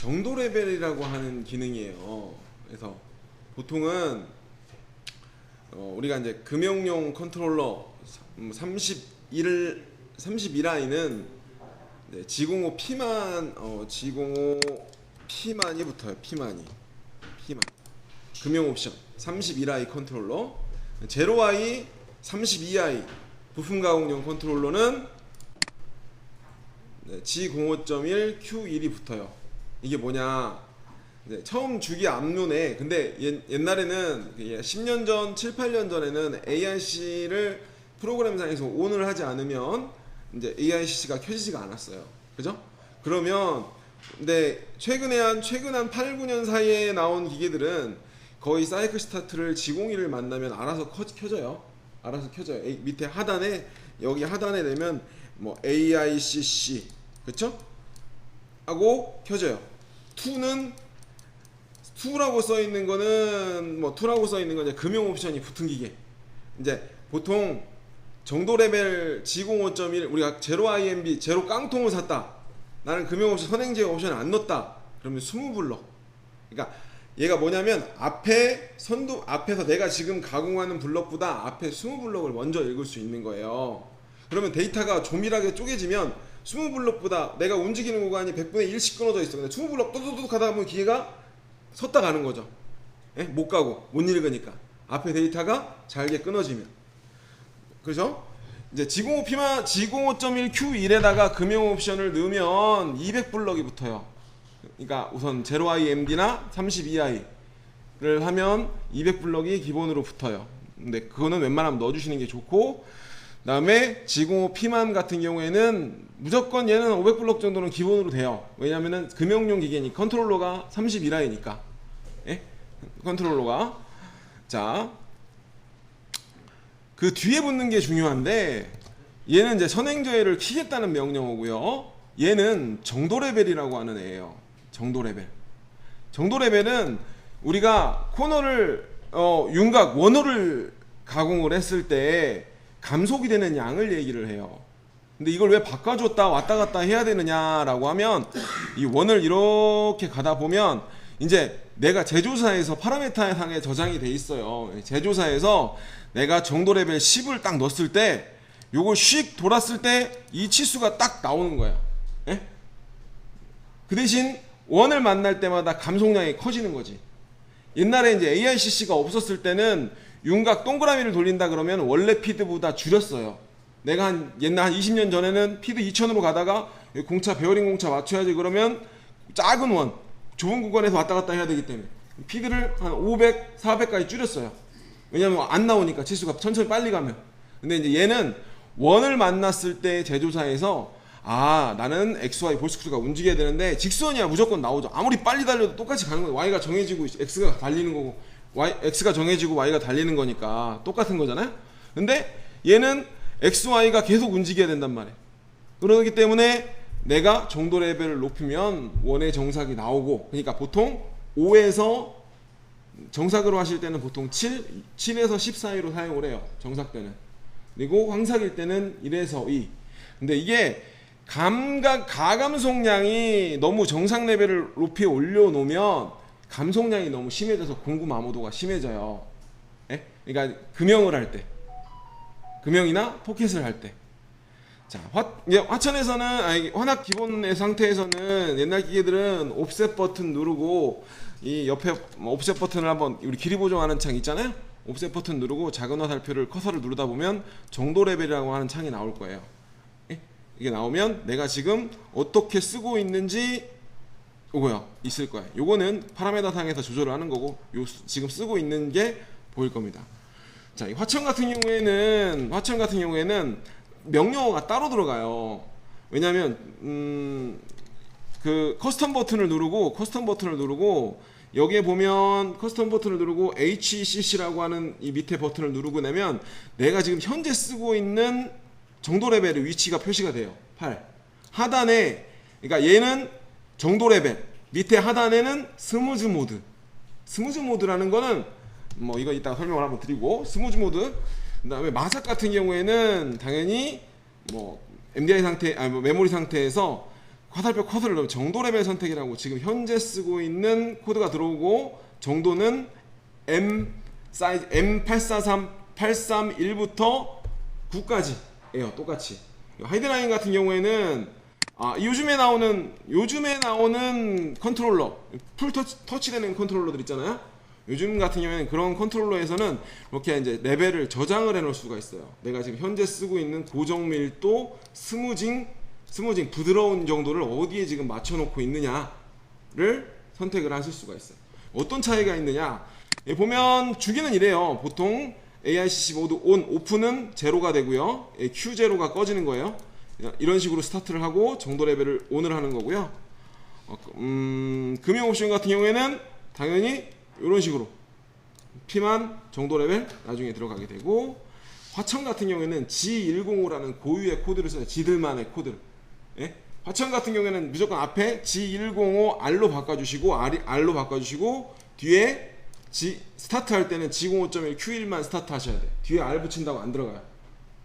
정도 레벨이라고 하는 기능이에요. 그래서 보통은 우리가 이제 금형용 컨트롤러 32라인은 G05 P만이 붙어요. P만 금형 옵션 32i 컨트롤러. 제로i 32i 부품 가공용 컨트롤러는 G05.1 Q1이 붙어요. 이게 뭐냐, 처음 주기 앞눈에, 근데 옛날에는 10년 전, 7, 8년 전에는 AIC를 프로그램상에서 ON을 하지 않으면 이제 AIC가 켜지지가 않았어요. 그죠? 그러면 근데 최근 한 8, 9년 사이에 나온 기계들은 거의 사이클 스타트를 G01을 만나면 알아서 켜져요. 알아서 켜져요. 밑에 하단에, 여기 하단에 되면 뭐 AICC, 그쵸? 하고 켜져요. 2라고 써 있는 거는 뭐 2라고 써 있는 건 이제 금형 옵션이 붙은 기계. 이제 보통 정도 레벨 G05.1 우리가 제로 IMB 제로 깡통을 샀다. 나는 금형 옵션 선행제어 옵션을 안 넣었다. 그러면 20블럭. 그러니까 얘가 뭐냐면 앞에서 내가 지금 가공하는 블럭보다 앞에 20블럭을 먼저 읽을 수 있는 거예요. 그러면 데이터가 조밀하게 쪼개지면 20블럭보다 내가 움직이는 구간이 100분의 1씩 끊어져 있어. 근데 20블럭 또또또 가다 보면 기계가 섰다 가는 거죠. 예? 못 가고 못 읽으니까 앞에 데이터가 잘게 끊어지면. 그죠? 이제 G05.1 Q1에다가 금형 옵션을 넣으면 200블럭이 붙어요. 그러니까 우선 0IMD나 32i를 하면 200블럭이 기본으로 붙어요. 근데 그거는 웬만하면 넣어주시는 게 좋고, 그 다음에 G05 P만 같은 경우에는 무조건 얘는 500블럭 정도는 기본으로 돼요. 왜냐면은 금형용 기계니 컨트롤러가 32라이니까. 예? 컨트롤러가. 자, 그 뒤에 붙는 게 중요한데, 얘는 이제 선행제어를 키겠다는 명령어고요. 얘는 정도 레벨이라고 하는 애예요. 정도 레벨은 우리가 코너를 윤곽 원호를 가공을 했을 때 감속이 되는 양을 얘기를 해요. 근데 이걸 왜 바꿔줬다 왔다 갔다 해야 되느냐라고 하면, 이 원을 이렇게 가다 보면 이제 내가 제조사에서 파라메타상에 저장이 돼 있어요. 제조사에서 내가 정도 레벨 10을 딱 넣었을 때 요걸 휙 돌았을 때 이 치수가 딱 나오는 거야. 예? 그 대신 원을 만날 때마다 감속량이 커지는 거지. 옛날에 이제 AICC가 없었을 때는 윤곽 동그라미를 돌린다 그러면 원래 피드보다 줄였어요. 내가 옛날 한 20년 전에는 피드 2000으로 가다가 공차 베어링 공차 맞춰야지 그러면 작은 원 좁은 구간에서 왔다 갔다 해야 되기 때문에 피드를 한 500, 400까지 줄였어요. 왜냐면 안 나오니까 치수가 천천히 빨리 가면. 근데 이제 얘는 원을 만났을 때 제조사에서 나는 XY 볼스크루가 움직여야 되는데 직선이야 무조건 나오죠. 아무리 빨리 달려도 똑같이 가는 거예요. Y가 정해지고 X가 달리는 거고, X가 정해지고 Y가 달리는 거니까 똑같은 거잖아요. 근데 얘는 XY가 계속 움직여야 된단 말이에요. 그러기 때문에 내가 정도 레벨을 높이면 원의 정삭이 나오고, 그러니까 보통 5에서 정삭으로 하실 때는 보통 7에서 10 사이로 사용을 해요. 정삭 때는. 그리고 황삭일 때는 1에서 2. 근데 이게 가감속량이 너무 정상 레벨을 높이 올려놓으면 감속량이 너무 심해져서 공구 마모도가 심해져요. 예? 그러니까 금형을 할 때, 금형이나 포켓을 할 때. 자, 화천에서는 환학 기본의 상태에서는 옛날 기계들은 옵셋 버튼 누르고 이 옆에 옵셋 버튼을 한번 우리 길이 보정하는 창 있잖아요. 옵셋 버튼 누르고 작은 화살표를 커서를 누르다 보면 정도 레벨이라고 하는 창이 나올 거예요. 이게 나오면 내가 지금 어떻게 쓰고 있는지 요거요 있을 거예요. 요거는 파라메터 상에서 조절을 하는 거고, 지금 쓰고 있는 게 보일 겁니다. 자, 이 화천 같은 경우에는 명령어가 따로 들어가요. 왜냐면 그 커스텀 버튼을 누르고 여기에 보면 커스텀 버튼을 누르고 HCC라고 하는 이 밑에 버튼을 누르고 나면 내가 지금 현재 쓰고 있는 정도 레벨의 위치가 표시가 돼요. 8 하단에, 그러니까 얘는 정도 레벨, 밑에 하단에는 스무즈 모드라는 거는 뭐 이거 이따가 설명을 한번 드리고, 스무즈 모드. 그 다음에 마삭 같은 경우에는 당연히 뭐 MDI 상태, 메모리 상태에서 화살표 코드를 넣으면 정도 레벨 선택이라고 지금 현재 쓰고 있는 코드가 들어오고, 정도는 M 사이즈 M843 831부터 9까지예요. 똑같이. 하이드라인 같은 경우에는 요즘에 나오는 컨트롤러, 풀 터치되는 컨트롤러들 있잖아요. 요즘 같은 경우에는 그런 컨트롤러에서는 이렇게 이제 레벨을 저장을 해 놓을 수가 있어요. 내가 지금 현재 쓰고 있는 고정 밀도, 스무징 부드러운 정도를 어디에 지금 맞춰 놓고 있느냐를 선택을 하실 수가 있어요. 어떤 차이가 있느냐, 보면 주기는 이래요. 보통 AICC 모드 온, 오프는 제로가 되고요, Q0가 꺼지는 거예요. 이런 식으로 스타트를 하고 정도 레벨을 온을 하는 거고요. 금융 옵션 같은 경우에는 당연히 이런 식으로 P만 정도 레벨 나중에 들어가게 되고, 화천 같은 경우에는 G105라는 고유의 코드를 써요. 지들만의 코드를. 예? 화천 같은 경우에는 무조건 앞에 G105 R로 바꿔주시고, R로 바꿔주시고, 뒤에 스타트 할 때는 G05.1 Q1만 스타트 하셔야 돼. 뒤에 R 붙인다고 안 들어가요.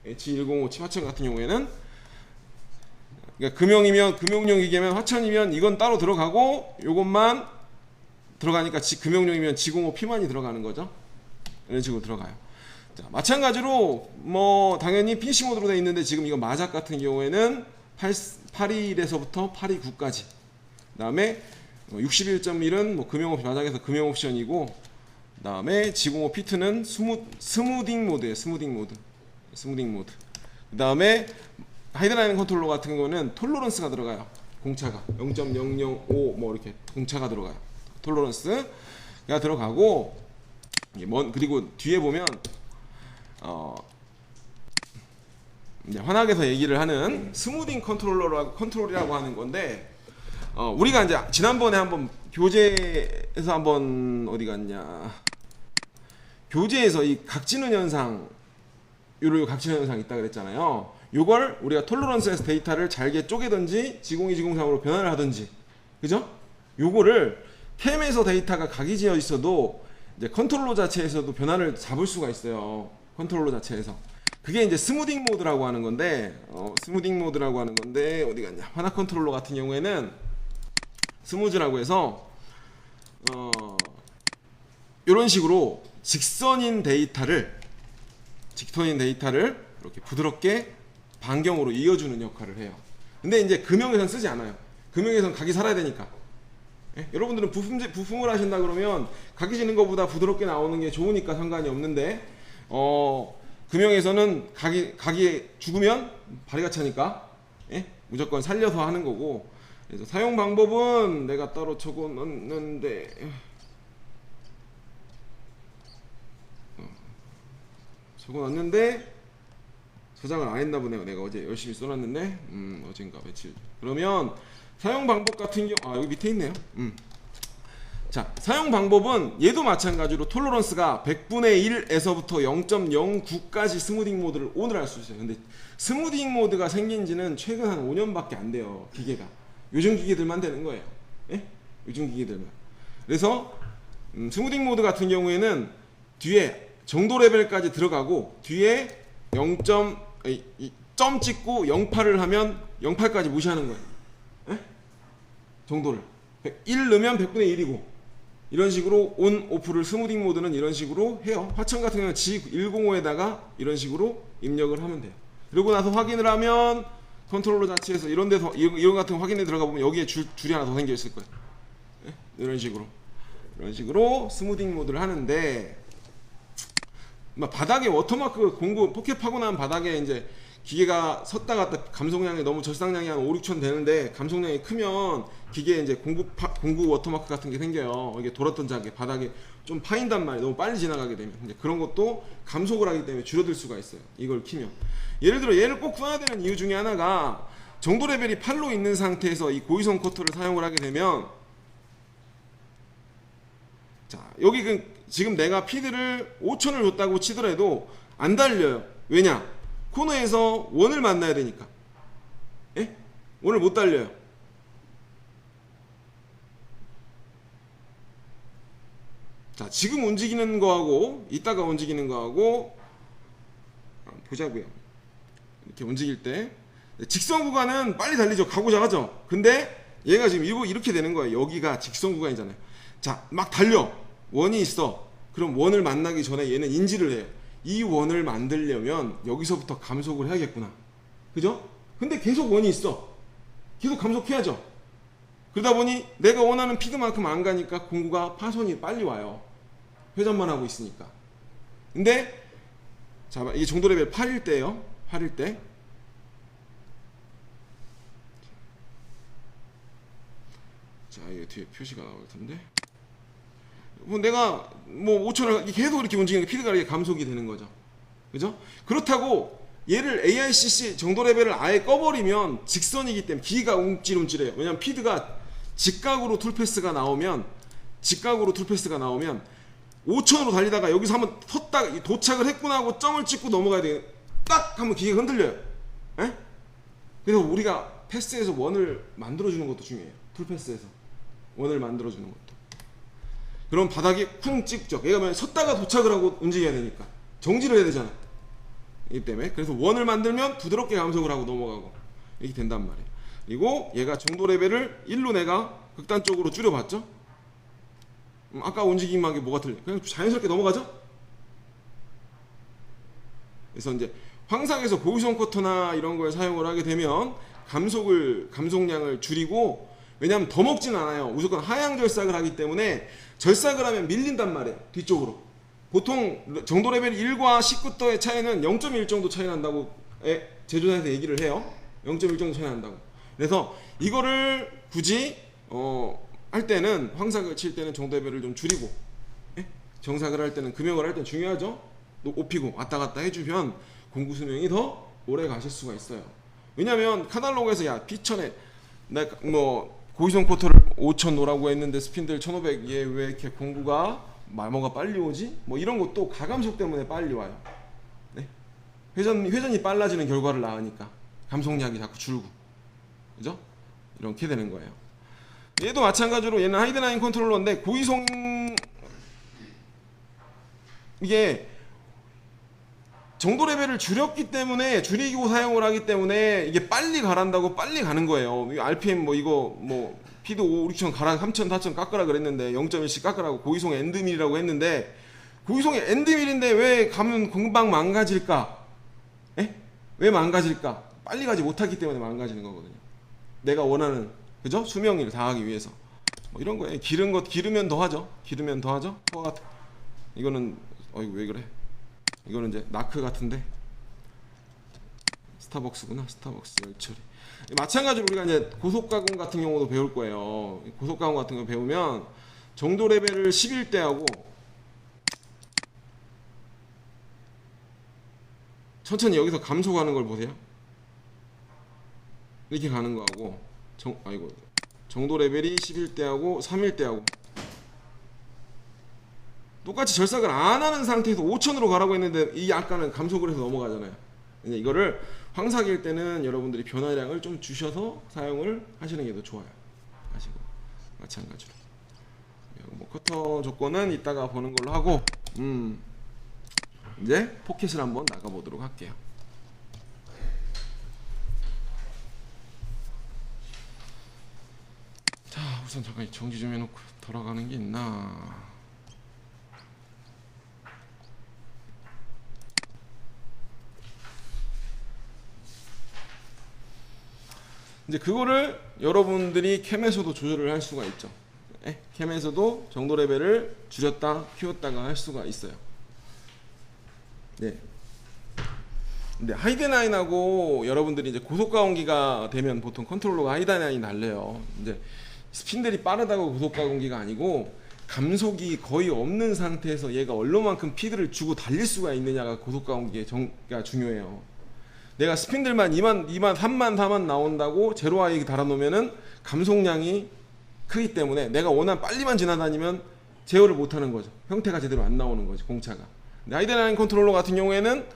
예? G105 화천 같은 경우에는, 그러니까 금용용 기계면, 화천이면 이건 따로 들어가고, 요것만 들어가니까 금용용이면 G05 P만이 들어가는 거죠. 이런 식으로 들어가요. 자, 마찬가지로 뭐 당연히 PC 모드로 되어 있는데, 지금 이거 마작 같은 경우에는 821에서부터 829까지, 그 다음에 61.1은 뭐 마작에서 금용 옵션이고, 그 다음에 G05 P2는 스무딩 모드예요. 스무딩 모드. 그 다음에 하이드라인 컨트롤러 같은 경우는 톨러런스가 들어가요. 공차가 0.005 뭐 이렇게 공차가 들어가요. 톨러런스가 들어가고, 그리고 뒤에 보면 이제 환학에서 얘기를 하는 스무딩 컨트롤이라고 하는 건데, 우리가 이제 지난번에 한번 교재에서 한번 어디 갔냐, 교재에서 이 각진원 현상, 요런 각진원 현상 있다 그랬잖아요. 요걸 우리가 톨러런스에서 데이터를 잘게 쪼개든지 G02, G03으로 변환을 하든지, 그죠? 요거를 캠에서 데이터가 각이 지어 있어도 이제 컨트롤러 자체에서도 변화를 잡을 수가 있어요. 컨트롤러 자체에서. 그게 이제 스무딩 모드라고 하는 건데, 어디 갔냐? 하나 컨트롤러 같은 경우에는 스무즈라고 해서 이런 식으로 직선인 데이터를 이렇게 부드럽게 반경으로 이어주는 역할을 해요. 근데 이제 금형에선 쓰지 않아요. 금형에선 각이 살아야 되니까. 예? 여러분들은 부품을 하신다 그러면 각이 지는 것보다 부드럽게 나오는 게 좋으니까 상관이 없는데, 금형에서는 각이 죽으면 발이가 차니까, 예? 무조건 살려서 하는 거고. 그래서 사용 방법은 내가 따로 적어놨는데, 저장을 안 했나 보네요. 내가 어제 열심히 써놨는데, 어젠가 며칠. 그러면 사용 방법 같은 경우, 여기 밑에 있네요. 자, 사용 방법은 얘도 마찬가지로 톨러런스가 100분의 1에서부터 0.09까지 스무딩 모드를 온을 할 수 있어요. 근데 스무딩 모드가 생긴 지는 최근 한 5년밖에 안 돼요. 기계가. 요즘 기계들만 되는 거예요. 예? 요즘 기계들만. 그래서 스무딩 모드 같은 경우에는 뒤에 정도 레벨까지 들어가고, 뒤에 점 찍고 08을 하면 08까지 무시하는 거예요. 예? 정도를 1 넣으면 100분의 1이고, 이런 식으로 온, 오프를 스무딩 모드는 이런 식으로 해요. 화천 같은 경우는 G105에다가 이런 식으로 입력을 하면 돼요. 그리고 나서 확인을 하면 컨트롤러 자체에서 이런 데서 이런 같은 거 확인에 들어가 보면 여기에 줄이 하나 더 생겨 있을 거예요. 예? 이런 식으로 스무딩 모드를 하는데, 바닥에 워터마크 포켓하고 난 바닥에 이제 기계가 섰다 갔다 감속량이 너무 절상량이 한 5, 6천 되는데, 감속량이 크면 기계에 이제 공구 워터마크 같은 게 생겨요. 이게 돌았던 자국이 바닥에 좀 파인단 말이에요. 너무 빨리 지나가게 되면. 이제 그런 것도 감속을 하기 때문에 줄어들 수가 있어요. 이걸 키면. 예를 들어 얘를 꼭 써야 되는 이유 중에 하나가, 정도 레벨이 8로 있는 상태에서 이 고위성 커터를 사용을 하게 되면, 자, 여기 지금 내가 피드를 5천을 줬다고 치더라도 안 달려요. 왜냐? 코너에서 원을 만나야 되니까. 예? 원을 못 달려요. 자, 지금 움직이는 거하고 이따가 움직이는 거하고 보자고요. 이렇게 움직일 때 직선 구간은 빨리 달리죠. 가고자 하죠. 근데 얘가 지금 이렇게 되는 거예요. 여기가 직선 구간이잖아요. 자, 막 달려. 원이 있어. 그럼 원을 만나기 전에 얘는 인지를 해요. 이 원을 만들려면 여기서부터 감속을 해야겠구나. 그죠? 근데 계속 원이 있어. 계속 감속해야죠. 그러다 보니 내가 원하는 피드만큼 안 가니까 공구가 파손이 빨리 와요. 회전만 하고 있으니까. 근데 자, 이게 정도 레벨 8일 때예요. 8일 때. 자, 이게 뒤에 표시가 나올 텐데. 뭐 내가 뭐 5천을 계속 이렇게 움직이니까 피드가 이렇게 감속이 되는 거죠. 그죠? 그렇다고 얘를 AICC 정도 레벨을 아예 꺼버리면 직선이기 때문에 기가 움찔움찔해요. 왜냐면 피드가 직각으로 툴패스가 나오면 5천으로 달리다가 여기서 한번 섰다가 도착을 했구나 하고 점을 찍고 넘어가야 돼요. 딱 하면 기계가 흔들려요. 에? 그래서 우리가 패스에서 원을 만들어주는 것도 중요해요. 툴패스에서 원을 만들어주는 것도. 그럼 바닥에 쿵 찍죠. 얘가 섰다가 도착을 하고 움직여야 되니까 정지를 해야 되잖아. 이 때문에 그래서 원을 만들면 부드럽게 감속을 하고 넘어가고 이렇게 된단 말이에요. 그리고 얘가 정도 레벨을 1로 내가 극단적으로 줄여봤죠. 아까 움직임하게 뭐가 틀려? 그냥 자연스럽게 넘어가죠. 그래서 이제 황삭에서 고유성 커터나 이런 걸 사용을 하게 되면 감속량을 줄이고, 왜냐하면 더 먹진 않아요. 무조건 하향 절삭을 하기 때문에 절삭을 하면 밀린단 말이에요. 뒤쪽으로. 보통 정도 레벨 1과 19도의 차이는 0.1 정도 차이 난다고 제조사에서 얘기를 해요. 0.1 정도 차이 난다고. 그래서 이거를 굳이 할 때는 황삭을 칠 때는 정도 레벨을 좀 줄이고, 정삭을 할 때는 금형을 할 때는 중요하죠. 높이고 왔다 갔다 해주면 공구 수명이 더 오래 가실 수가 있어요. 왜냐면 카탈로그에서 야 피천에 나 뭐 고이성 코터를 5,000 놓으라고 했는데 스핀들 1,500 얘 왜 이렇게 공구가 마모가 빨리 오지? 뭐 이런 것도 가감속 때문에 빨리 와요. 네? 회전이 빨라지는 결과를 낳으니까 감속량이 자꾸 줄고, 그죠? 이렇게 되는 거예요. 얘도 마찬가지로 얘는 하이드라인 컨트롤러인데 고이성 이게 정도 레벨을 줄이고 사용을 하기 때문에 이게 빨리 가란다고 빨리 가는 거예요. RPM 뭐 이거 뭐 피드 5, 6천 가라 3천 4천 깎으라 그랬는데 0.1씩 깎으라고 고이송 엔드밀이라고 했는데 고이송이 엔드밀인데 왜 가면 금방 망가질까? 왜 망가질까? 빨리 가지 못하기 때문에 망가지는 거거든요. 내가 원하는, 그죠? 수명을 다하기 위해서 뭐 이런 거예요. 기르면 더 하죠. 이거는 이거 왜 그래? 이거는 이제 나크 같은데 스타벅스구나. 스타벅스 열처리. 마찬가지로 우리가 이제 고속가공 같은 경우도 배울 거예요. 고속가공 같은 거 배우면 정도 레벨을 11대하고 천천히 여기서 감속하는 걸 보세요. 이렇게 가는 거하고 정도 레벨이 11대하고 3일대하고 똑같이 절삭을 안 하는 상태에서 5천으로 가라고 했는데 이 아까는 감속을 해서 넘어가잖아요. 이거를 황삭일 때는 여러분들이 변화량을 좀 주셔서 사용을 하시는 게 더 좋아요. 하시고 마찬가지로 뭐 커터 조건은 이따가 보는 걸로 하고 이제 포켓을 한번 나가 보도록 할게요. 자, 우선 잠깐 정지 좀 해놓고 돌아가는 게 있나. 이제 그거를 여러분들이 캠에서도 조절을 할 수가 있죠. 캠에서도 정도 레벨을 줄였다 키웠다가 할 수가 있어요. 네. 근데 하이드라인하고 여러분들이 이제 고속가공기가 되면 보통 컨트롤러가 하이드라인이 날려요. 이제 스핀들이 빠르다고 고속가공기가 아니고 감속이 거의 없는 상태에서 얘가 얼마만큼 피드를 주고 달릴 수가 있느냐가 고속가공기가 중요해요. 내가 스핀들만 2만, 3만, 4만 나온다고 제로하이 달아놓으면은 감속량이 크기 때문에 내가 워낙 빨리만 지나다니면 제어를 못하는 거죠. 형태가 제대로 안 나오는 거죠, 공차가. 근데 하이드라인 컨트롤러 같은 경우에는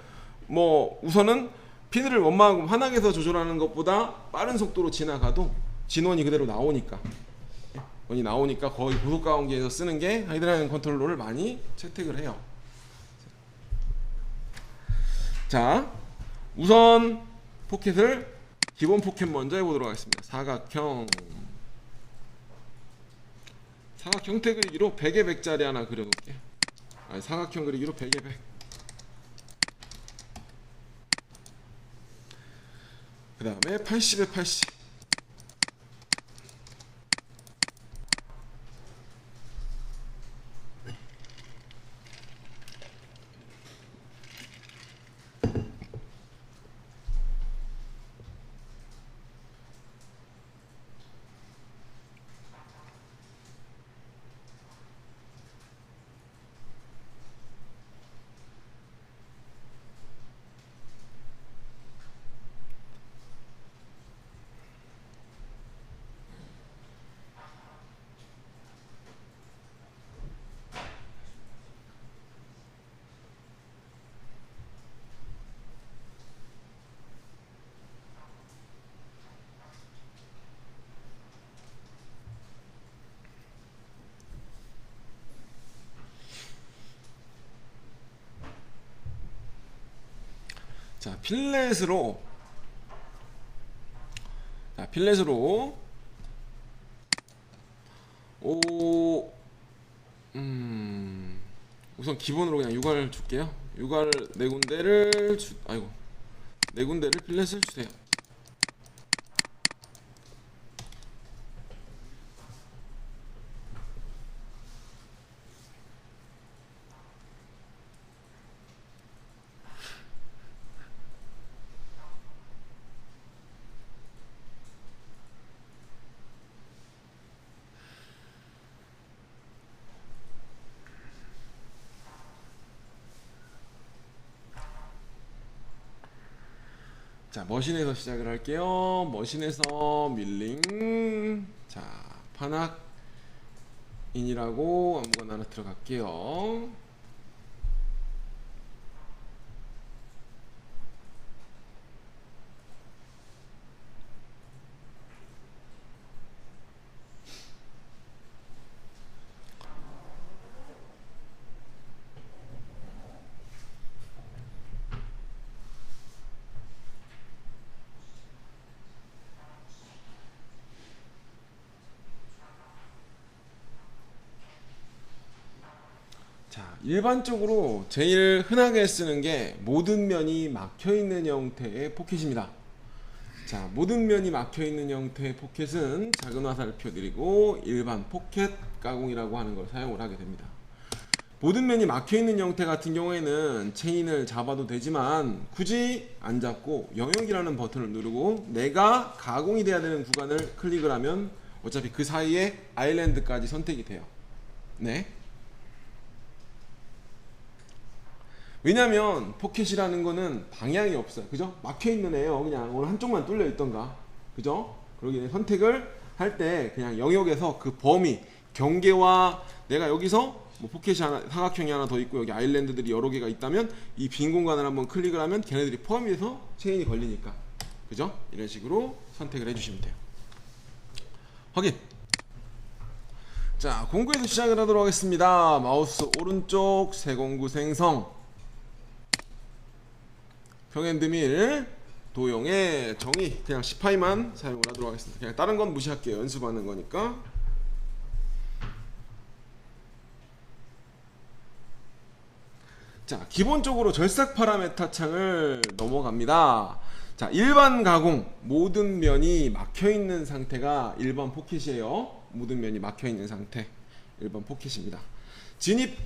뭐 우선은 피드를 원만하고 환하게서 조절하는 것보다 빠른 속도로 지나가도 진원이 그대로 나오니까 거의 고속가공기에서 쓰는 게 하이드라인 컨트롤러를 많이 채택을 해요. 자, 우선 포켓을 기본 포켓 먼저 해보도록 하겠습니다. 사각형 형태 그리기로 100에 100짜리 하나 그려놓을게. 아니, 사각형 그리기로 100에 100. 그 다음에 80에 80. 자, 필렛으로 우선 기본으로 그냥 유괄 줄게요. 유괄 네 군데를 필렛을 주세요. 자, 머신에서 시작을 할게요. 머신에서 밀링. 자, 판악인이라고 아무거나 하나 들어갈게요. 자, 일반적으로 제일 흔하게 쓰는 게 모든 면이 막혀 있는 형태의 포켓입니다. 자, 모든 면이 막혀 있는 형태의 포켓은 작은 화살표 드리고 일반 포켓 가공이라고 하는 걸 사용을 하게 됩니다. 모든 면이 막혀 있는 형태 같은 경우에는 체인을 잡아도 되지만 굳이 안 잡고 영역이라는 버튼을 누르고 내가 가공이 돼야 되는 구간을 클릭을 하면 어차피 그 사이에 아일랜드까지 선택이 돼요. 네. 왜냐면 포켓이라는 거는 방향이 없어요. 그죠? 막혀있는 애요. 그냥 오늘 한쪽만 뚫려 있던가. 그죠? 그러기 선택을 할 때 그냥 영역에서 그 범위, 경계와 내가 여기서 뭐 포켓이 하나, 사각형이 하나 더 있고 여기 아일랜드들이 여러 개가 있다면 이 빈 공간을 한번 클릭을 하면 걔네들이 포함이 돼서 체인이 걸리니까. 그죠? 이런 식으로 선택을 해주시면 돼요. 확인! 자, 공구에서 시작을 하도록 하겠습니다. 마우스 오른쪽 세공구 생성. 평앤드밀 도형의 정의 그냥 10파이만 사용을 하도록 하겠습니다. 그냥 다른 건 무시할게요. 연습하는 거니까. 자, 기본적으로 절삭 파라메타 창을 넘어갑니다. 자, 일반 가공 모든 면이 막혀있는 상태가 일반 포켓이에요. 모든 면이 막혀있는 상태 일반 포켓입니다. 진입.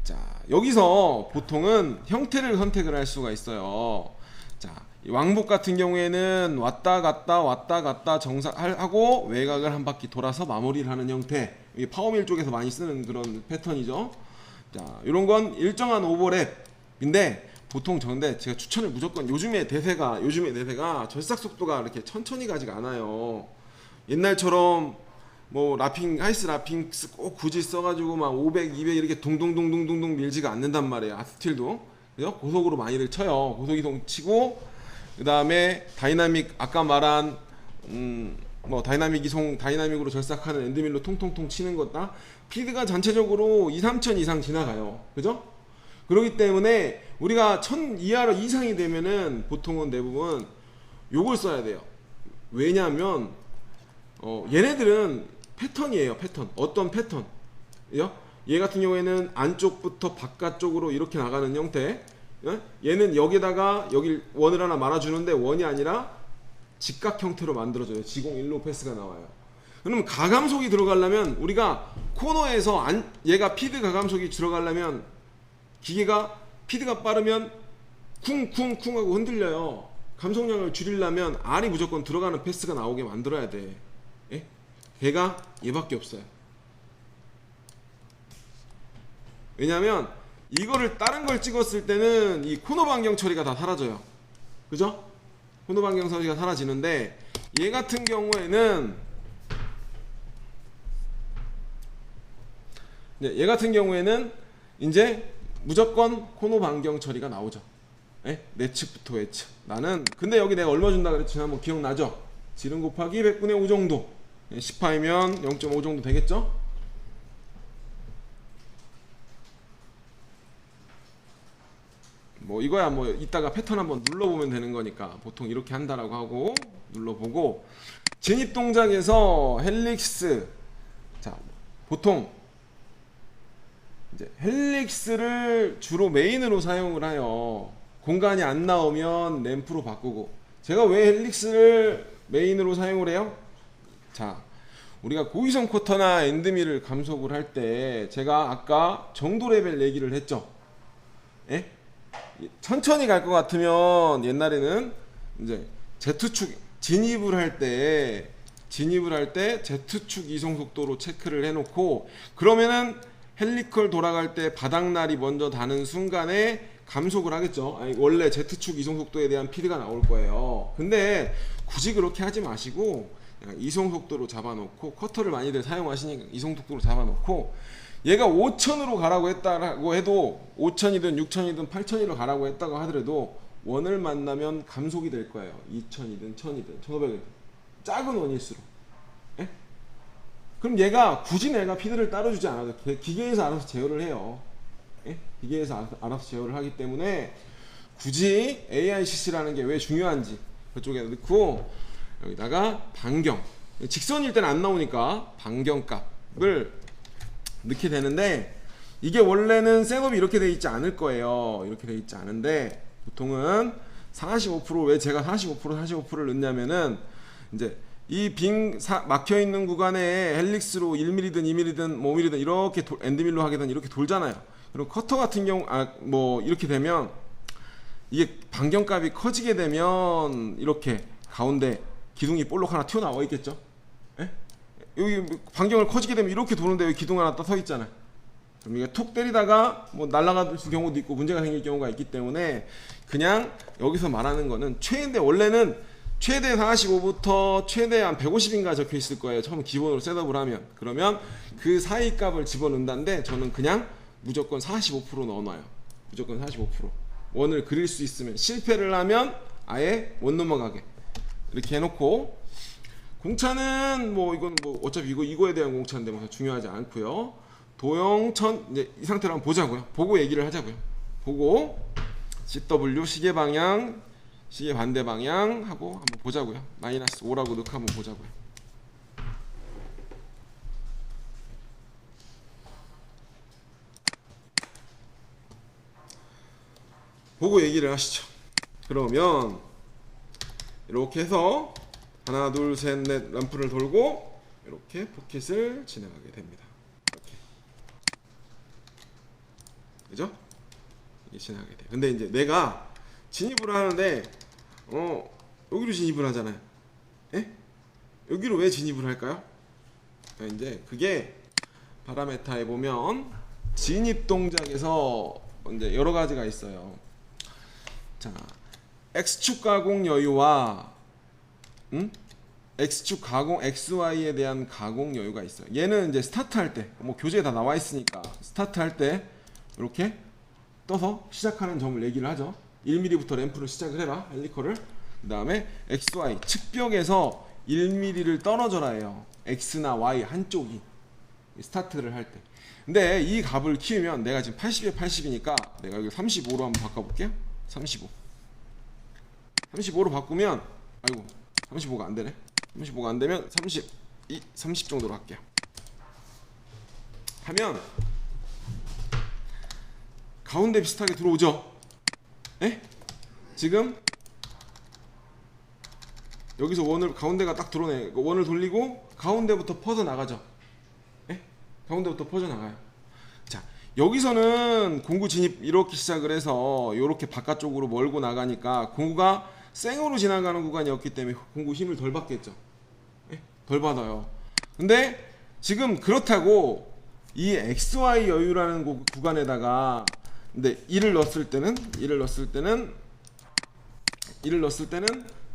자, 여기서 보통은 형태를 선택을 할 수가 있어요. 자, 왕복 같은 경우에는 왔다 갔다 정사하고 외곽을 한 바퀴 돌아서 마무리를 하는 형태. 이게 파워밀 쪽에서 많이 쓰는 그런 패턴이죠. 자, 이런 건 일정한 오버랩인데 보통 저인데 제가 추천을 무조건 요즘의 대세가 절삭 속도가 이렇게 천천히 가지가 않아요. 옛날처럼 뭐 라핑 하이스 라핑 꼭 굳이 써가지고 막 500, 200 이렇게 둥둥둥둥둥 밀지가 않는단 말이에요. 아스틸도 그죠? 고속으로 많이들 쳐요. 고속 이동 치고 그 다음에 다이나믹 아까 말한 뭐 다이나믹 이송 다이나믹으로 절삭하는 엔드밀로 통통통 치는 것다 피드가 전체적으로 2, 3천 이상 지나가요. 그죠? 그렇기 때문에 우리가 1000 이하로 이상이 되면은 보통은 대부분 요걸 써야 돼요. 왜냐하면 얘네들은 패턴이에요. 패턴. 어떤 패턴? 얘 같은 경우에는 안쪽부터 바깥쪽으로 이렇게 나가는 형태. 얘는 여기다가 여기 원을 하나 말아주는데 원이 아니라 직각 형태로 만들어져요. 지공 일로 패스가 나와요. 그럼 가감속이 들어가려면 우리가 코너에서 얘가 피드 가감속이 들어가려면 기계가 피드가 빠르면 쿵쿵쿵 하고 흔들려요. 감속량을 줄이려면 R이 무조건 들어가는 패스가 나오게 만들어야 돼. 예? 걔가 얘밖에 없어요. 왜냐면 이거를 다른 걸 찍었을 때는 이 코너 반경 처리가 다 사라져요. 그죠? 코너 반경 처리가 사라지는데 얘 같은 경우에는 이제 무조건 코너 반경 처리가 나오죠. 예? 내 측부터 외측. 나는 근데 여기 내가 얼마 준다 그랬지? 한번 기억나죠? 지름 곱하기 100분의 5 정도. 10파이면 0.5 정도 되겠죠? 뭐 이거야 뭐 이따가 패턴 한번 눌러보면 되는 거니까 보통 이렇게 한다라고 하고 눌러보고 진입 동작에서 헬릭스. 자, 보통 이제 헬릭스를 주로 메인으로 사용을 해요. 공간이 안 나오면 램프로 바꾸고. 제가 왜 헬릭스를 메인으로 사용을 해요? 자, 우리가 고위성 쿼터나 엔드밀을 감속을 할 때 제가 아까 정도 레벨 얘기를 했죠. 예? 천천히 갈 것 같으면 옛날에는 이제 Z축 진입을 할 때 Z축 이송 속도로 체크를 해놓고 그러면은 헬리컬 돌아갈 때 바닥날이 먼저 닿는 순간에 감속을 하겠죠. 아니, 원래 Z축 이송 속도에 대한 피드가 나올 거예요. 근데 굳이 그렇게 하지 마시고 이송 속도로 잡아놓고 커터를 많이들 사용하시니까 이송 속도로 잡아놓고 얘가 5000으로 가라고 했다고 해도 5000이든 6000이든 8000으로 가라고 했다고 하더라도 원을 만나면 감속이 될 거예요. 2000이든 1000이든 1500이든 작은 원일수록. 예? 그럼 얘가 굳이 내가 피드를 따라주지 않아도 기계에서 알아서 제어를 해요. 예? 기계에서 알아서 제어를 하기 때문에 굳이 AICC라는 게 왜 중요한지 그쪽에 넣고 여기다가 반경, 직선일 때는 안 나오니까 반경값을 넣게 되는데 이게 원래는 셋업이 이렇게 돼 있지 않을 거예요. 이렇게 돼 있지 않은데 보통은 45% 왜 제가 45%를 넣냐면은 이제 이 빙 막혀 있는 구간에 헬릭스로 1mm든 2mm든 5mm든 이렇게 엔드밀로 하게든 이렇게 돌잖아요. 그리고 커터 같은 경우 뭐 이렇게 되면 이게 반경값이 커지게 되면 이렇게 가운데 기둥이 볼록 하나 튀어나와 있겠죠. 예? 여기 반경을 커지게 되면 이렇게 도는데 여기 기둥 하나 떠 있잖아요. 그럼 이게 툭 때리다가 뭐 날아갈 경우도 있고 문제가 생길 경우가 있기 때문에 그냥 여기서 말하는 거는 최대 원래는 최대 45부터 최대 한 150인가 적혀 있을 거예요. 처음 기본으로 셋업을 하면. 그러면 그 사이 값을 집어넣는다는데 저는 그냥 무조건 45% 넣어놔요. 무조건 45%. 원을 그릴 수 있으면 실패를 하면 아예 못 넘어가게 이렇게 해놓고 공차는 뭐 이건 뭐 어차피 이거에 대한 공차인데 뭐 중요하지 않고요. 도형천 이제 이 상태로 한번 보자고요. 보고 얘기를 하자고요. 보고 CW 시계 방향 시계 반대 방향 하고 한번 보자고요. 마이너스 5라고 넣고 한번 보자고요. 보고 얘기를 하시죠. 그러면 이렇게 해서 하나 둘 셋 넷 램프를 돌고 이렇게 포켓을 진행하게 됩니다. 이렇게. 그죠? 이게 진행하게 돼요. 근데 이제 내가 진입을 하는데 여기로 진입을 하잖아요. 예? 여기로 왜 진입을 할까요? 이제 그게 파라메타에 보면 진입 동작에서 이제 여러 가지가 있어요. 자, X축 가공 여유와 X축 가공 XY에 대한 가공 여유가 있어요. 얘는 이제 스타트 할 때 뭐 교재에 다 나와 있으니까 스타트 할 때 이렇게 떠서 시작하는 점을 얘기를 하죠. 1mm부터 램프를 시작을 해라 헬리컬을. 그 다음에 XY 측벽에서 1mm를 떨어져라 해요. X나 Y 한쪽이 스타트를 할 때. 근데 이 값을 키우면 내가 지금 80에 80이니까 내가 여기 35로 한번 바꿔볼게요. 35로 바꾸면 아이고 35가 안 되네. 35가 안 되면 30 정도로 할게요. 하면 가운데 비슷하게 들어오죠. 예? 지금 여기서 원을 가운데가 딱 들어오네. 원을 돌리고 가운데부터 퍼져 나가죠. 예? 가운데부터 퍼져 나가요. 자, 여기서는 공구 진입 이렇게 시작을 해서 이렇게 바깥쪽으로 몰고 나가니까 공구가 생으로 지나가는 구간이었기 때문에 공구 힘을 덜 받겠죠. 예? 덜 받아요. 근데 지금 그렇다고 이 XY 여유라는 구간에다가 근데 이를 넣었을 때는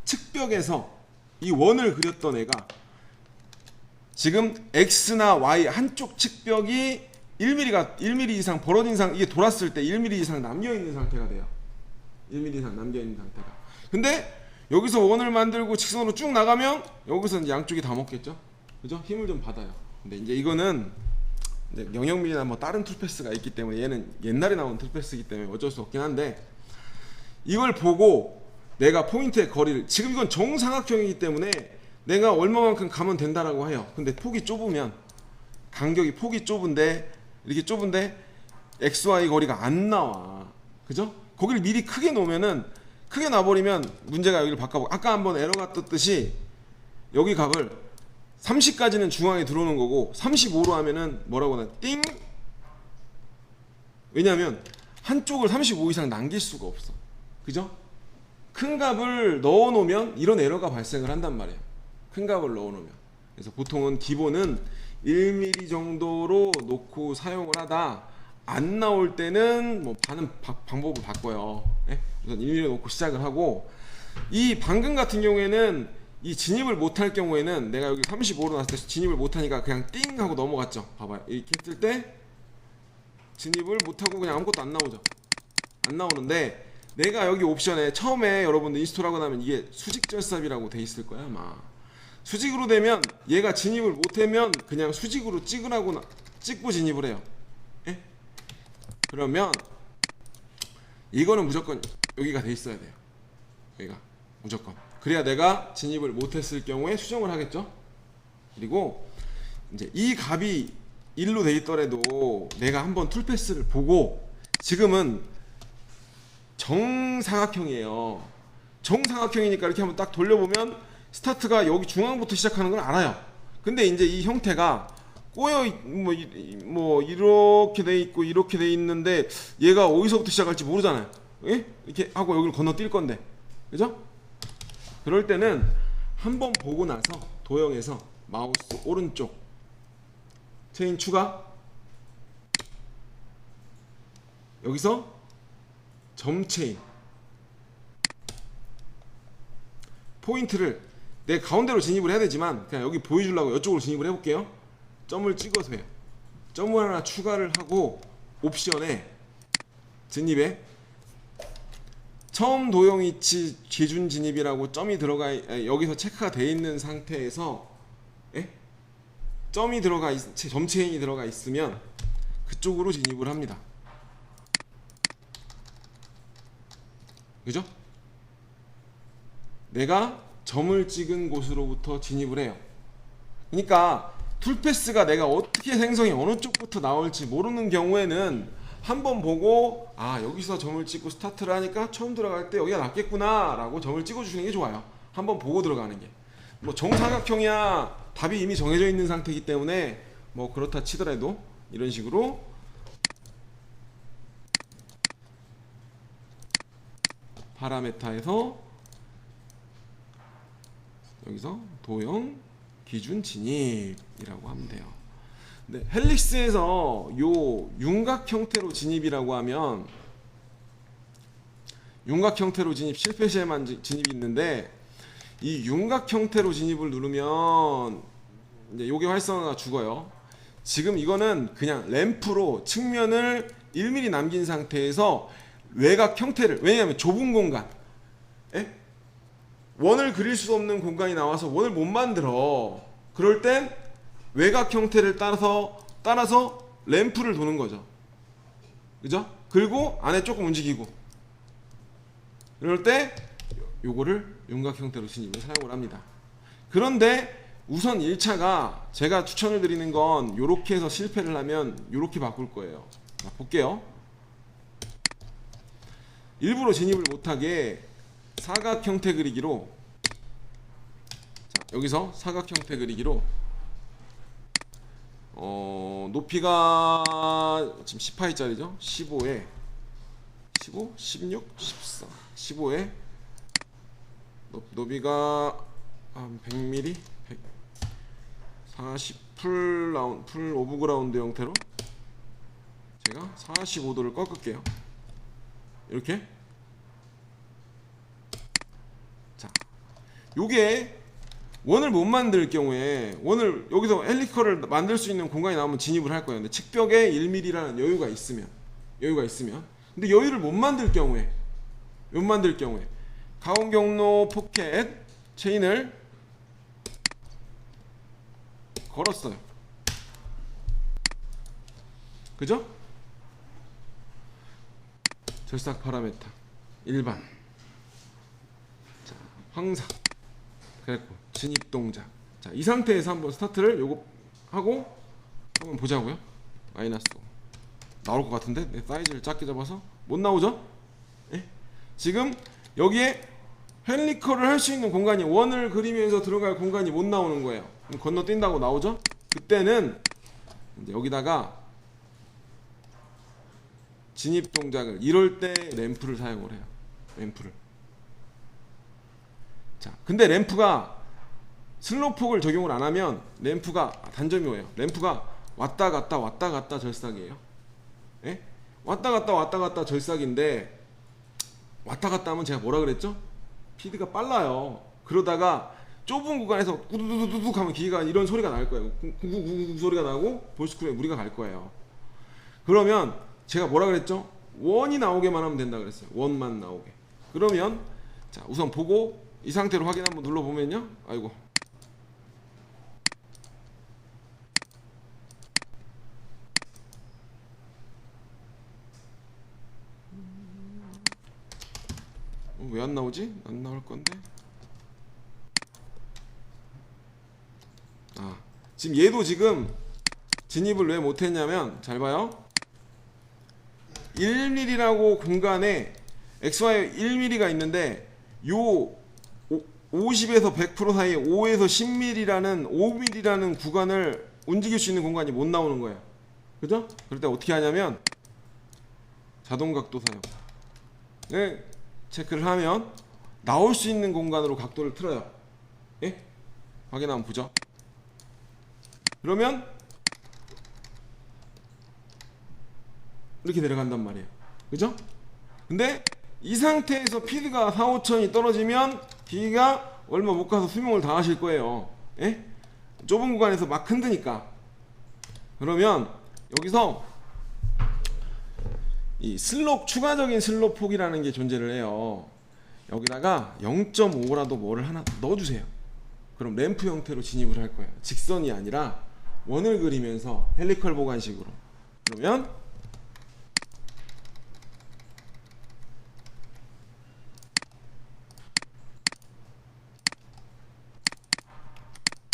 측벽에서 이 원을 그렸던 애가 지금 X나 Y 한쪽 측벽이 1mm 이상 벌어진 상태, 이게 돌았을 때 1mm 이상 남겨있는 상태가 돼요. 1mm 이상 남겨있는 상태가. 근데 여기서 원을 만들고 직선으로 쭉 나가면 여기서 이제 양쪽이 다 먹겠죠. 그죠? 힘을 좀 받아요. 근데 이제 이거는 이제 영역밀이나 뭐 다른 툴패스가 있기 때문에 얘는 옛날에 나온 툴패스이기 때문에 어쩔 수 없긴 한데 이걸 보고 내가 포인트의 거리를 지금 이건 정삼각형이기 때문에 내가 얼마만큼 가면 된다라고 해요. 근데 폭이 좁으면 간격이 폭이 좁은데 이렇게 좁은데 XY 거리가 안 나와. 그죠? 거기를 미리 크게 놓으면은 크게 놔버리면 문제가 여기를 바꿔보고 아까 한번 에러가 떴듯이 여기 값을 30까지는 중앙에 들어오는 거고 35로 하면은 뭐라고 하나 띵. 왜냐면 한쪽을 35 이상 남길 수가 없어. 그죠? 큰 값을 넣어 놓으면 이런 에러가 발생을 한단 말이에요. 큰 값을 넣어 놓으면. 그래서 보통은 기본은 1mm 정도로 놓고 사용을 하다 안 나올 때는 뭐 방법을 바꿔요. 예? 우선 1mm 놓고 시작을 하고 이 방금 같은 경우에는 이 진입을 못할 경우에는 내가 여기 35로 놨을 때 진입을 못하니까 그냥 띵 하고 넘어갔죠. 봐봐요. 이렇게 했을 때 진입을 못하고 그냥 아무것도 안 나오죠. 안 나오는데 내가 여기 옵션에 처음에 여러분들 인스톨 하고 나면 이게 수직 절삽이라고 돼 있을 거야 아마. 수직으로 되면 얘가 진입을 못하면 그냥 수직으로 찍고 진입을 해요. 예? 그러면 이거는 무조건 여기가 돼 있어야 돼요. 여기가 무조건. 그래야 내가 진입을 못했을 경우에 수정을 하겠죠. 그리고 이제 이 값이 1로 돼 있더라도 내가 한번 툴패스를 보고 지금은 정사각형이에요. 정사각형이니까 이렇게 한번 딱 돌려보면 스타트가 여기 중앙부터 시작하는 걸 알아요. 근데 이제 이 형태가 꼬여 뭐 이렇게 돼 있고 이렇게 돼 있는데 얘가 어디서부터 시작할지 모르잖아요. 예? 이렇게 하고 여기를 건너뛸 건데, 그죠? 그럴 때는 한번 보고 나서 도형에서 마우스 오른쪽 체인 추가, 여기서 점 체인, 포인트를 내 가운데로 진입을 해야 되지만 그냥 여기 보여주려고 이쪽으로 진입을 해볼게요. 점을 찍어서 해요. 점을 하나 추가를 하고 옵션에 진입에 처음 도형 위치 기준 진입이라고 점이 들어가 여기서 체크가 되어 있는 상태에서 점이 들어가 점 체인이 들어가 있으면 그쪽으로 진입을 합니다. 그죠? 내가 점을 찍은 곳으로부터 진입을 해요. 그러니까 툴패스가 내가 어떻게 생성이 어느 쪽부터 나올지 모르는 경우에는 한번 보고 아 여기서 점을 찍고 스타트를 하니까 처음 들어갈 때 여기가 낫겠구나 라고 점을 찍어 주시는 게 좋아요. 한번 보고 들어가는 게. 뭐 정사각형이야 답이 이미 정해져 있는 상태이기 때문에 뭐 그렇다 치더라도 이런 식으로 파라메타에서 여기서 도형 기준 진입이라고 하면 돼요. 네, 헬릭스에서 요 윤곽 형태로 진입이라고 하면 윤곽 형태로 진입 실패 시에만 진입이 있는데 이 윤곽 형태로 진입을 누르면 이제 요게 활성화가 죽어요. 지금 이거는 그냥 램프로 측면을 1mm 남긴 상태에서 외곽 형태를, 왜냐하면 좁은 공간, 원을 그릴 수 없는 공간이 나와서 원을 못 만들어. 그럴 땐 외곽 형태를 따라서 램프를 도는 거죠. 그죠? 그리고 안에 조금 움직이고. 그럴 때 요거를 윤곽 형태로 진입을 사용을 합니다. 그런데 우선 1차가 제가 추천을 드리는 건 이렇게 해서 실패를 하면 이렇게 바꿀 거예요. 자, 볼게요. 일부러 진입을 못하게 사각 형태 그리기로, 자, 여기서 사각 형태 그리기로 높이가 지금 18짜리죠. 15에 15, 16, 14, 15에 너비가 한 100mm, 140 풀 오브그라운드 형태로 제가 45도를 꺾을게요. 이렇게. 자, 요게 원을 못 만들 경우에, 원을 여기서 헬리컬을 만들 수 있는 공간이 나오면 진입을 할 거예요. 근데 측벽에 1mm라는 여유가 있으면 근데 여유를 못 만들 경우에 가운 경로 포켓 체인을 걸었어요. 그죠? 절삭 파라메타 일반, 자, 황사 그랬고 진입 동작. 자, 이 상태에서 한번 스타트를 요거 하고 한번 보자고요. 마이너스 나올 것 같은데 내 사이즈를 작게 잡아서 못 나오죠? 예? 지금 여기에 헬리컬을 할 수 있는 공간이, 원을 그리면서 들어갈 공간이 못 나오는 거예요. 그럼 건너뛴다고 나오죠? 그때는 이제 여기다가 진입 동작을, 이럴 때 램프를 사용을 해요. 램프를. 자, 근데 램프가 슬로폭을 적용을 안 하면 램프가 단점이 뭐예요? 램프가 왔다 갔다 절삭이에요. 예? 왔다 갔다 절삭인데, 왔다 갔다 하면 제가 뭐라 그랬죠? 피드가 빨라요. 그러다가 좁은 구간에서 구두두두둑 하면 기계가 이런 소리가 날 거예요. 구구구구 소리가 나고 볼스크루에 무리가 갈 거예요. 그러면 제가 뭐라 그랬죠? 원이 나오게만 하면 된다 그랬어요. 원만 나오게. 그러면 자, 우선 보고 이 상태로 확인 한번 눌러보면요. 아이고, 왜 안 나오지? 안 나올 건데. 아, 지금 얘도 지금 진입을 왜 못했냐면, 잘 봐요. 1mm라고 공간에 XY 1mm가 있는데, 요 50에서 100% 사이에 5에서 10mm라는 5mm라는 구간을 움직일 수 있는 공간이 못 나오는 거예요. 그죠? 그럴 때 어떻게 하냐면 자동 각도 사용. 네, 체크를 하면 나올 수 있는 공간으로 각도를 틀어요. 예? 확인 한번 보죠. 그러면 이렇게 내려간단 말이에요. 그죠? 근데 이 상태에서 피드가 4, 5천이 떨어지면 기계가 얼마 못 가서 수명을 다 하실 거예요. 예? 좁은 구간에서 막 흔드니까. 그러면 여기서 이 추가적인 슬롭 폭이라는 게 존재를 해요. 여기다가 0.5라도 뭐를 하나 넣어주세요. 그럼 램프 형태로 진입을 할 거예요. 직선이 아니라 원을 그리면서 헬리컬 보관식으로. 그러면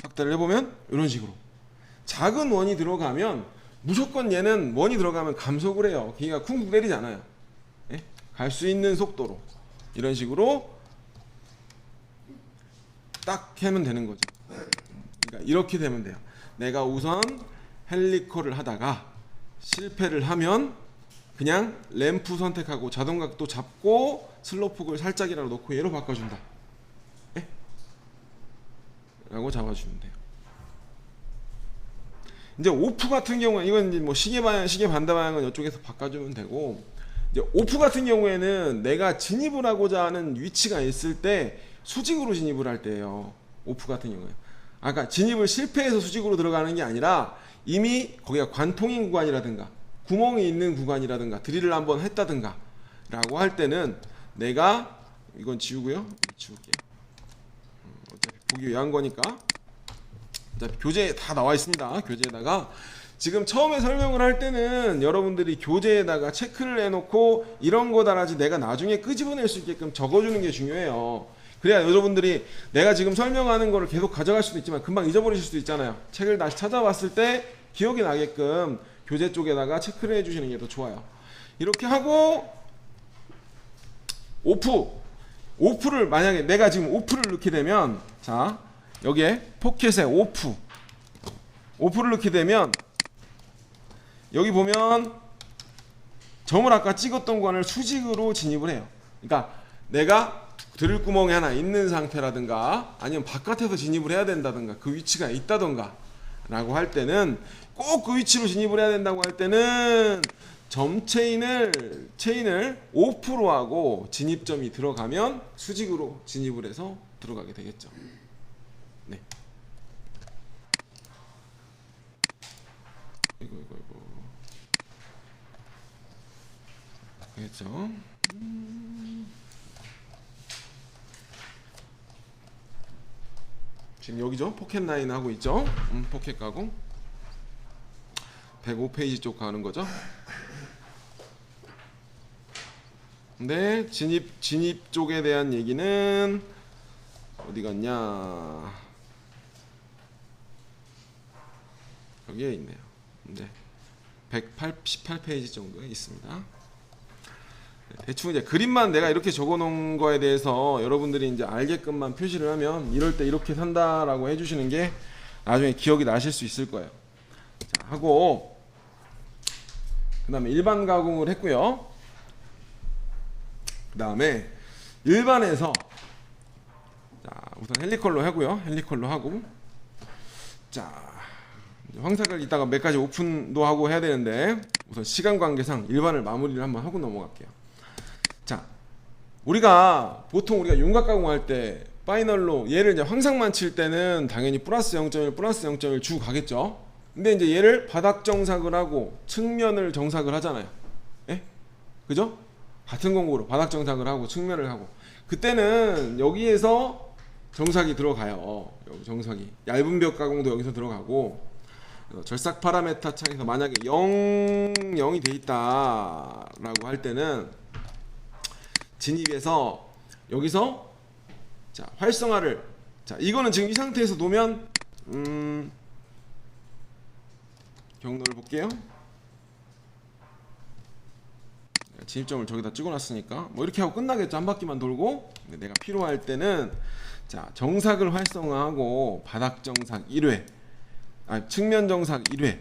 확대를 해보면 이런 식으로 작은 원이 들어가면 무조건 얘는 원이 들어가면 감속을 해요. 기계가 쿵쿵 때리잖아요. 예? 갈 수 있는 속도로 이런 식으로 딱 하면 되는 거죠. 그러니까 이렇게 되면 돼요. 내가 우선 헬리컬을 하다가 실패를 하면 그냥 램프 선택하고 자동각도 잡고 슬로폭을 살짝이라도 놓고 얘로 바꿔준다. 예? 라고 잡아주면 돼요. 이제 오프 같은 경우는, 이건 이제 뭐 시계 방향, 시계 반대 방향은 이쪽에서 바꿔주면 되고, 이제 오프 같은 경우에는 내가 진입을 하고자 하는 위치가 있을 때 수직으로 진입을 할 때예요. 오프 같은 경우에. 아까 진입을 실패해서 수직으로 들어가는 게 아니라 이미 거기가 관통인 구간이라든가 구멍이 있는 구간이라든가 드릴을 한번 했다든가 라고 할 때는 내가 이건 지우고요. 지울게요. 어차피 보기 위한 거니까. 교재에 다 나와 있습니다. 교재에다가 지금 처음에 설명을 할 때는 여러분들이 교재에다가 체크를 해놓고 이런 거다라지 내가 나중에 끄집어낼 수 있게끔 적어주는 게 중요해요. 그래야 여러분들이 내가 지금 설명하는 거를 계속 가져갈 수도 있지만 금방 잊어버리실 수도 있잖아요. 책을 다시 찾아봤을 때 기억이 나게끔 교재 쪽에다가 체크를 해주시는 게 더 좋아요. 이렇게 하고 오프를 만약에 내가 지금 오프를 넣게 되면, 자 여기에 포켓에 오프를 넣게 되면 여기 보면 점을 아까 찍었던 거를 수직으로 진입을 해요. 그러니까 내가 드릴 구멍이 하나 있는 상태라든가 아니면 바깥에서 진입을 해야 된다든가 그 위치가 있다든가 라고 할 때는 꼭 그 위치로 진입을 해야 된다고 할 때는 점 체인을 오프로 하고 진입점이 들어가면 수직으로 진입을 해서 들어가게 되겠죠. 네. 이거. 되겠죠. 지금 여기죠. 포켓 라인 하고 있죠. 포켓 가공 105페이지 쪽 가는 거죠. 근데 진입 쪽에 대한 얘기는 어디 갔냐? 여기에 있네요. 네. 118페이지 정도에 있습니다. 대충 이제 그림만 내가 이렇게 적어 놓은 거에 대해서 여러분들이 이제 알게끔만 표시를 하면 이럴 때 이렇게 산다라고 해주시는 게 나중에 기억이 나실 수 있을 거예요. 자, 하고 그 다음에 일반 가공을 했고요. 그 다음에 일반에서 자 우선 헬리컬로 하고요. 헬리컬로 하고 자 황색을 이따가 몇 가지 오픈도 하고 해야 되는데 우선 시간 관계상 일반을 마무리를 한번 하고 넘어갈게요. 자, 보통 우리가 윤곽 가공할 때 파이널로 얘를 이제 황상만 칠 때는 당연히 플러스 0.1 주고 가겠죠. 근데 이제 얘를 바닥 정삭을 하고 측면을 정삭을 하잖아요. 예? 그죠? 같은 공구로 바닥 정삭을 하고 측면을 하고 그때는 여기에서 정삭이 들어가요. 여기 정삭이 얇은 벽 가공도 여기서 들어가고 절삭 파라메타 창에서 만약에 0이 돼 있다라고 할 때는 진입해서 여기서 자 활성화를 자 이거는 지금 이 상태에서 놓으면 경로를 볼게요. 진입점을 저기다 찍어놨으니까 뭐 이렇게 하고 끝나겠죠. 한 바퀴만 돌고 내가 필요할 때는 자 정삭을 활성화하고 바닥 정삭 1회 측면 정삭 1회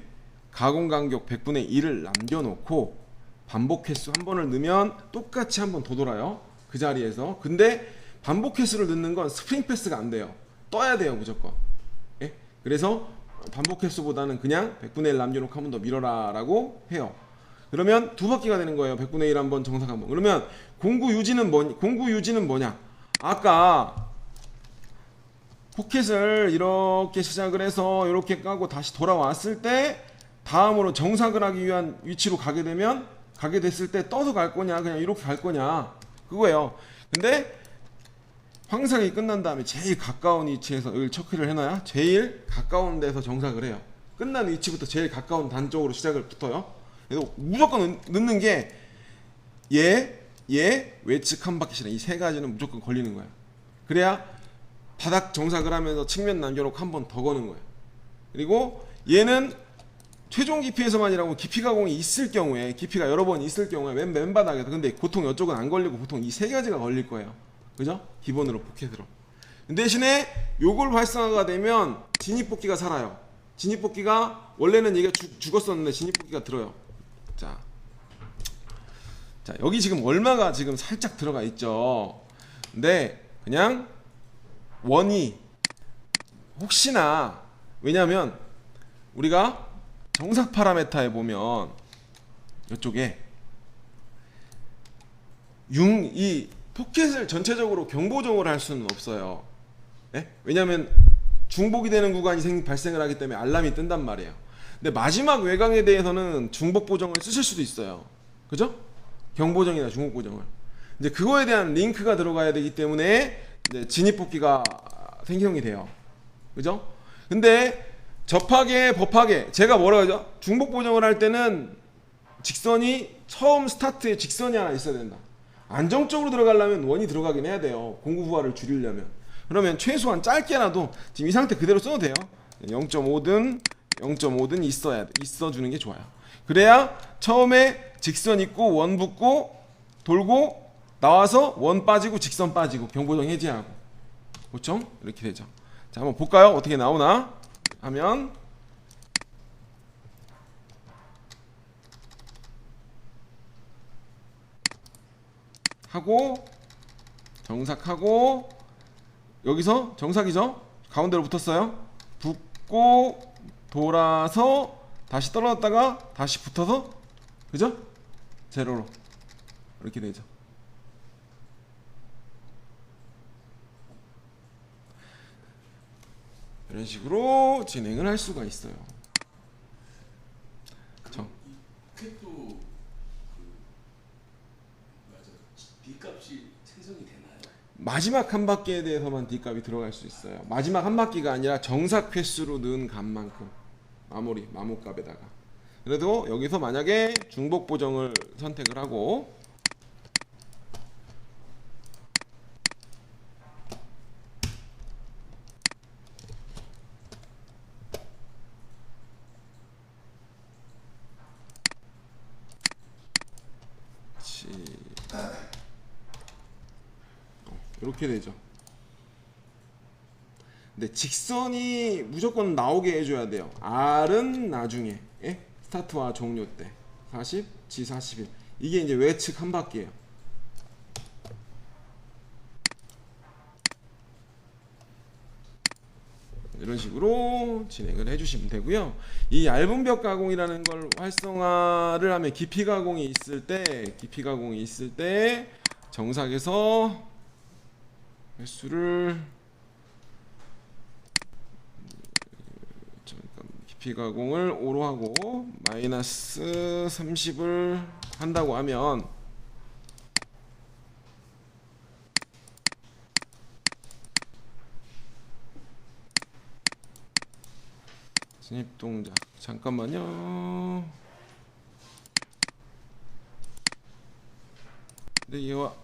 가공 간격 100분의 1을 남겨놓고 반복 횟수 한 번을 넣으면 똑같이 한 번 더 돌아요. 그 자리에서. 근데 반복 횟수를 넣는 건 스프링 패스가 안 돼요. 떠야 돼요 무조건. 예? 그래서 반복 횟수보다는 그냥 100분의 1 남겨놓고 한 번 더 밀어라 라고 해요. 그러면 두 바퀴가 되는 거예요. 100분의 1 한번 정삭 한번. 그러면 공구 유지는 뭐냐? 아까 포켓을 이렇게 시작을 해서 이렇게 까고 다시 돌아왔을 때 다음으로 정삭을 하기 위한 위치로 가게 됐을 때 떠서 갈 거냐 그냥 이렇게 갈 거냐 그거예요. 근데 황삭이 끝난 다음에 제일 가까운 위치에서 여기 체크를 해놔야 제일 가까운 데서 정삭을 해요. 끝난 위치부터 제일 가까운 단 쪽으로 시작을 붙어요. 그래서 무조건 넣는 게 얘 외측 한 바퀴씩 이 세 가지는 무조건 걸리는 거야. 그래야 바닥 정삭을 하면서 측면 남겨놓고 한 번 더 거는 거예요. 그리고 얘는 최종 깊이에서만이라고 깊이 가공이 있을 경우에 깊이가 여러 번 있을 경우에 맨 바닥에서 근데 보통 이쪽은 안 걸리고 보통 이 세 가지가 걸릴 거예요. 그죠? 기본으로 포켓으로. 대신에 요걸 활성화가 되면 진입복귀가 살아요. 진입복귀가 원래는 얘가 죽었었는데 진입복귀가 들어요. 자 여기 지금 얼마가 지금 살짝 들어가 있죠. 근데 그냥 원이 혹시나 왜냐면 우리가 정삭 파라메타에 보면 이쪽에 이 포켓을 전체적으로 경보정을 할 수는 없어요. 네? 왜냐면 중복이 되는 구간이 발생을 하기 때문에 알람이 뜬단 말이에요. 근데 마지막 외곽에 대해서는 중복 보정을 쓰실 수도 있어요. 그죠? 경보정이나 중복 보정을. 이제 그거에 대한 링크가 들어가야 되기 때문에 이제 진입복귀가 생성이 돼요. 그죠? 근데 접하게 법하게 제가 뭐라 그러죠? 중복 보정을 할 때는 직선이 처음 스타트에 직선이 하나 있어야 된다. 안정적으로 들어가려면 원이 들어가긴 해야 돼요. 공구 부하를 줄이려면. 그러면 최소한 짧게라도 지금 이 상태 그대로 써도 돼요. 0.5든 있어주는 게 좋아요. 그래야 처음에 직선 있고 원 붙고 돌고 나와서 원 빠지고 직선 빠지고 경보정 해제하고, 그렇죠? 이렇게 되죠. 자, 한번 볼까요? 어떻게 나오나 하면, 하고 정삭하고 여기서 정삭이죠. 가운데로 붙었어요. 붙고 돌아서 다시 떨어졌다가 다시 붙어서, 그죠? 제로로 이렇게 되죠. 이런 식으로 진행을 할 수가 있어요. 캣도 맞아. D값이 생성이 되나요? 마지막 한 바퀴에 대해서만 D값이 들어갈 수 있어요. 마지막 한 바퀴가 아니라 정삭 횟수로 넣은 값만큼 마모값에다가. 그래도 여기서 만약에 중복 보정을 선택을 하고 이렇게 되죠. 근데 직선이 무조건 나오게 해줘야 돼요. R은 나중에, 예? 스타트와 종료 때 40, G 41. 이게 이제 외측 한 바퀴예요. 이런 식으로 진행을 해주시면 되고요. 이 얇은 벽 가공이라는 걸 활성화를 하면 깊이 가공이 있을 때 정삭에서 횟수를 깊이 가공을 5로 하고 마이너스 30을 한다고 하면 진입 동작 잠깐만요. 근데 얘와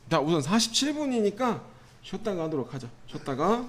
자, 우선 47분이니까 쉬었다가 하도록 하죠. 쉬었다가